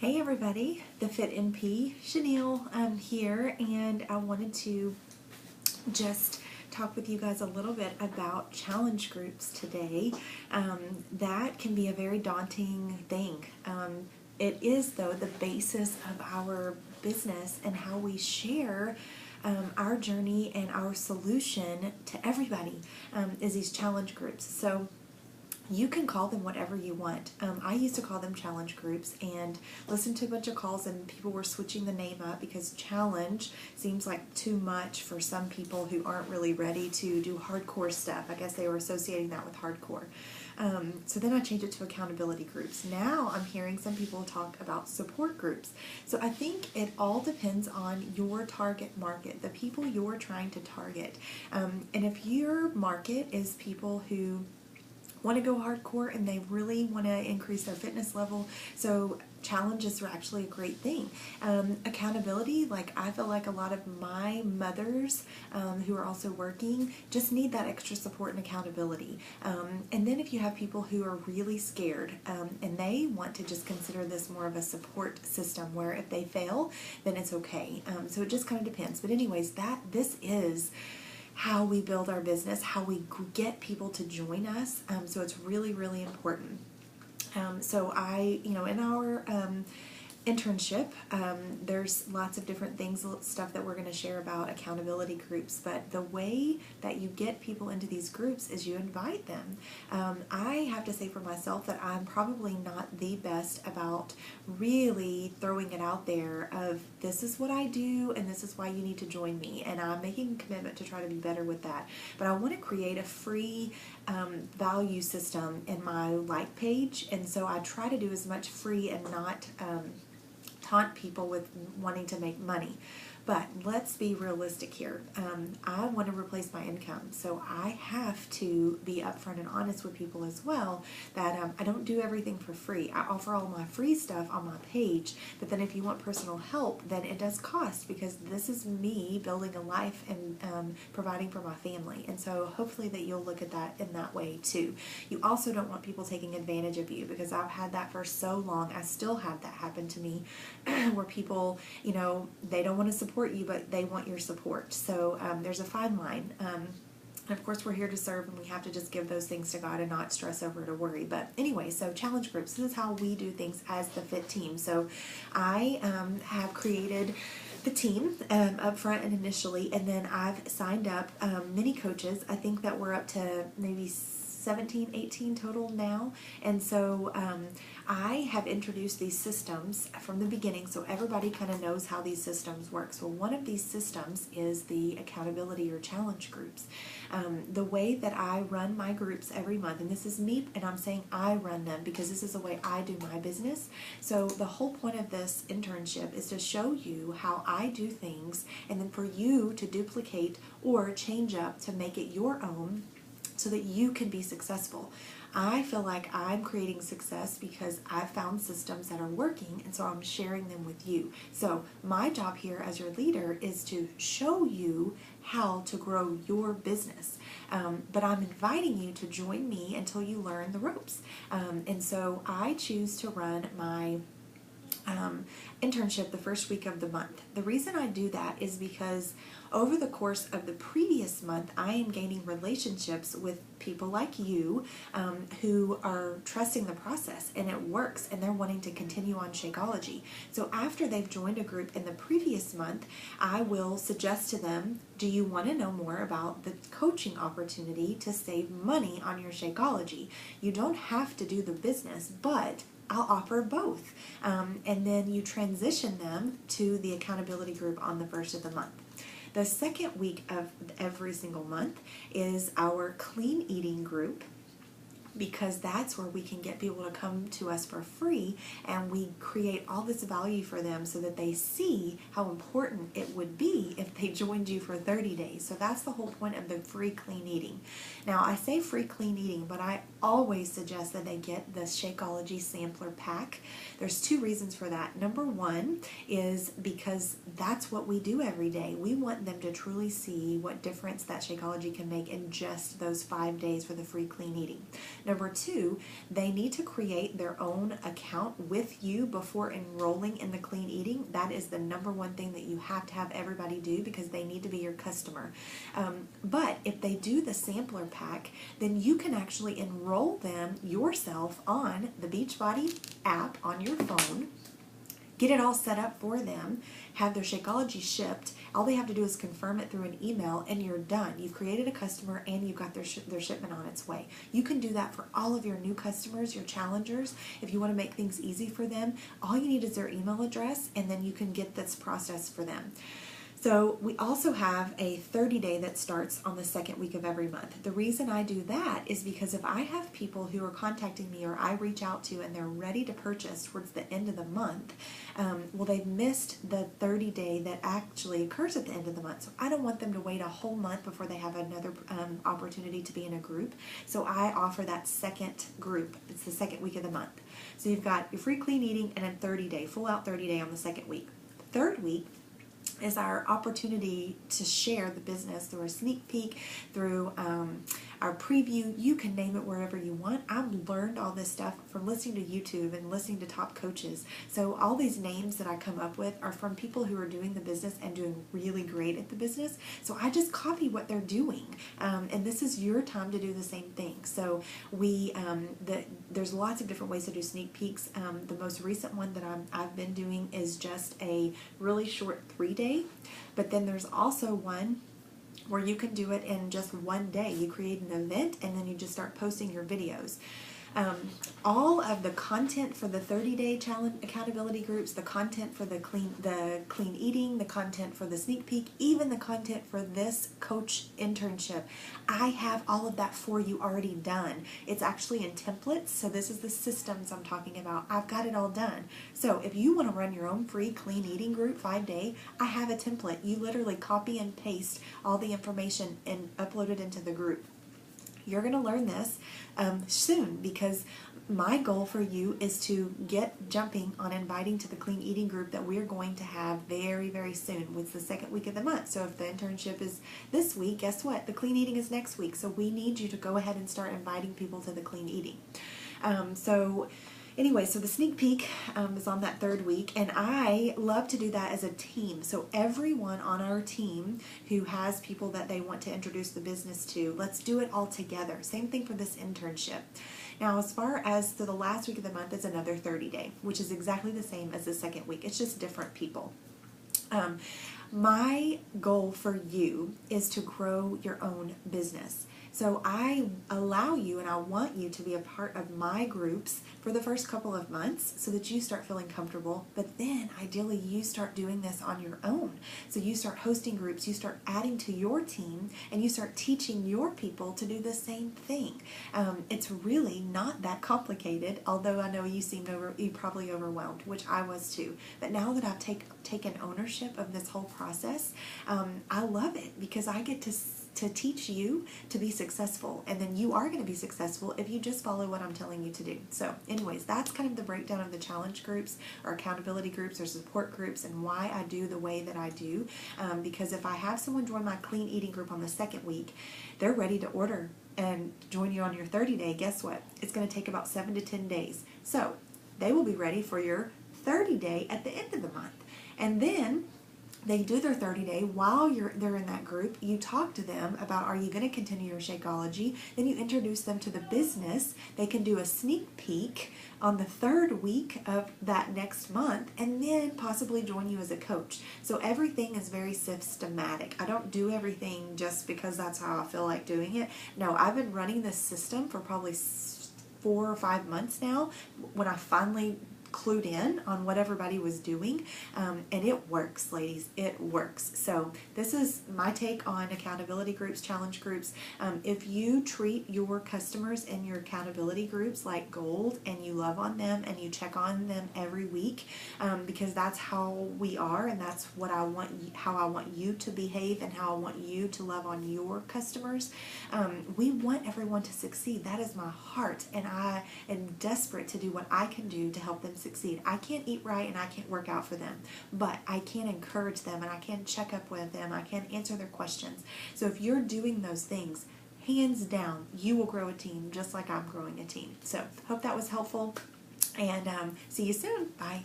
Hey everybody, the Fit NP, Chanel here, and I wanted to just talk with you guys a little bit about challenge groups today. That can be a very daunting thing. It is, though, the basis of our business and how we share our journey and our solution to everybody is these challenge groups. So you can call them whatever you want. I used to call them challenge groups and listened to a bunch of calls, and people were switching the name up because challenge seems like too much for some people who aren't really ready to do hardcore stuff. I guess they were associating that with hardcore. So then I changed it to accountability groups. Now I'm hearing some people talk about support groups. So I think it all depends on your target market, the people you're trying to target. And if your market is people who want to go hardcore and they really want to increase their fitness level, so challenges are actually a great thing. Accountability, like I feel like a lot of my mothers who are also working just need that extra support and accountability. And then if you have people who are really scared and they want to just consider this more of a support system where if they fail, then it's okay. So it just kind of depends. But anyways, this is how we build our business, how we get people to join us. So it's really, really important. So in our internship, there's lots of different things, stuff that we're going to share about accountability groups, but the way that you get people into these groups is you invite them. I have to say for myself that I'm probably not the best about really throwing it out there of this is what I do and this is why you need to join me, and I'm making a commitment to try to be better with that. But I want to create a free value system in my like page, and so I try to do as much free and not taunt people with wanting to make money. But let's be realistic here. I want to replace my income, so I have to be upfront and honest with people as well that I don't do everything for free. I offer all my free stuff on my page, but then if you want personal help, then it does cost, because this is me building a life and providing for my family. And so hopefully that you'll look at that in that way too. You also don't want people taking advantage of you, because I've had that for so long. I still have that happen to me where people, they don't want to support you, but they want your support. So there's a fine line. And of course, we're here to serve, and we have to just give those things to God and not stress over it or worry. But anyway, so challenge groups, this is how we do things as the Fit team. So I have created the team up front and initially, and then I've signed up many coaches. I think that we're up to maybe 17, 18 total now. And so I have introduced these systems from the beginning so everybody kind of knows how these systems work. So one of these systems is the accountability or challenge groups. The way that I run my groups every month, and this is me, and I'm saying I run them because this is the way I do my business. So the whole point of this internship is to show you how I do things, and then for you to duplicate or change up to make it your own, so that you can be successful. I feel like I'm creating success because I've found systems that are working, and so I'm sharing them with you. So my job here as your leader is to show you how to grow your business. But I'm inviting you to join me until you learn the ropes. And so I choose to run my internship the first week of the month. The reason I do that is because over the course of the previous month, I am gaining relationships with people like you who are trusting the process, and it works, and they're wanting to continue on Shakeology. So after they've joined a group in the previous month, I will suggest to them, do you want to know more about the coaching opportunity to save money on your Shakeology? You don't have to do the business, but I'll offer both. And then you transition them to the accountability group on the first of the month. The second week of every single month is our clean eating group, because that's where we can get people to come to us for free, and we create all this value for them so that they see how important it would be if they joined you for 30 days. So that's the whole point of the free clean eating. Now, I say free clean eating, but I always suggest that they get the Shakeology sampler pack. There's two reasons for that. Number one is because that's what we do every day. We want them to truly see what difference that Shakeology can make in just those 5 days for the free clean eating. Number two, they need to create their own account with you before enrolling in the clean eating. That is the number one thing that you have to have everybody do, because they need to be your customer. But if they do the sampler pack, then you can actually enroll them yourself on the Beachbody app on your phone, get it all set up for them, have their Shakeology shipped. All they have to do is confirm it through an email, and you're done. You've created a customer, and you've got their shipment on its way. You can do that for all of your new customers, your challengers. If you want to make things easy for them, all you need is their email address, and then you can get this process for them. So we also have a 30-day that starts on the second week of every month. The reason I do that is because if I have people who are contacting me, or I reach out to, and they're ready to purchase towards the end of the month, well, they've missed the 30-day that actually occurs at the end of the month. So I don't want them to wait a whole month before they have another opportunity to be in a group. So I offer that second group. It's the second week of the month. So you've got your free clean eating and a 30-day, full out 30-day on the second week. The third week is our opportunity to share the business through a sneak peek, through our preview. You can name it wherever you want. I've learned all this stuff from listening to YouTube and listening to top coaches. So all these names that I come up with are from people who are doing the business and doing really great at the business. So I just copy what they're doing. And this is your time to do the same thing. So there's lots of different ways to do sneak peeks. The most recent one that I've been doing is just a really short 3-day. But then there's also one where you can do it in just one day. You create an event, and then you just start posting your videos. All of the content for the 30-day challenge accountability groups, the content for the clean eating, the content for the sneak peek, even the content for this coach internship, I have all of that for you already done. It's actually in templates, so this is the systems I'm talking about. I've got it all done. So if you want to run your own free clean eating group 5-day, I have a template. You literally copy and paste all the information and upload it into the group. You're going to learn this soon, because my goal for you is to get jumping on inviting to the clean eating group that we're going to have very, very soon. It's the second week of the month. So if the internship is this week, guess what? The clean eating is next week. So we need you to go ahead and start inviting people to the clean eating. Anyway, so the sneak peek is on that third week, and I love to do that as a team. So everyone on our team who has people that they want to introduce the business to, let's do it all together. Same thing for this internship. Now, as far as the last week of the month, it's another 30-day, which is exactly the same as the second week. It's just different people. My goal for you is to grow your own business. So I allow you, and I want you to be a part of my groups for the first couple of months so that you start feeling comfortable. But then ideally you start doing this on your own. So you start hosting groups, you start adding to your team, and you start teaching your people to do the same thing. It's really not that complicated, although I know you you probably overwhelmed, which I was too. But now that I've taken ownership of this whole process, I love it, because I get to teach you to be successful, and then you are going to be successful if you just follow what I'm telling you to do. So anyways, that's kind of the breakdown of the challenge groups, or accountability groups, or support groups, and why I do the way that I do. Because if I have someone join my clean eating group on the second week, they're ready to order and join you on your 30-day. Guess what? It's going to take about 7 to 10 days. So they will be ready for your 30-day at the end of the month. And then they do their 30-day. While they're in that group, you talk to them about, are you going to continue your Shakeology? Then you introduce them to the business. They can do a sneak peek on the third week of that next month, and then possibly join you as a coach. So everything is very systematic. I don't do everything just because that's how I feel like doing it. No, I've been running this system for probably 4 or 5 months now, when I finally clued in on what everybody was doing, and it works, ladies. It works. So this is my take on accountability groups, challenge groups. If you treat your customers in your accountability groups like gold, and you love on them, and you check on them every week, because that's how we are, and that's what I want, how I want you to behave, and how I want you to love on your customers. We want everyone to succeed. That is my heart, and I am desperate to do what I can do to help them succeed. I can't eat right, and I can't work out for them, but I can encourage them, and I can check up with them. I can answer their questions. So if you're doing those things, hands down, you will grow a team just like I'm growing a team. So hope that was helpful, and see you soon. Bye.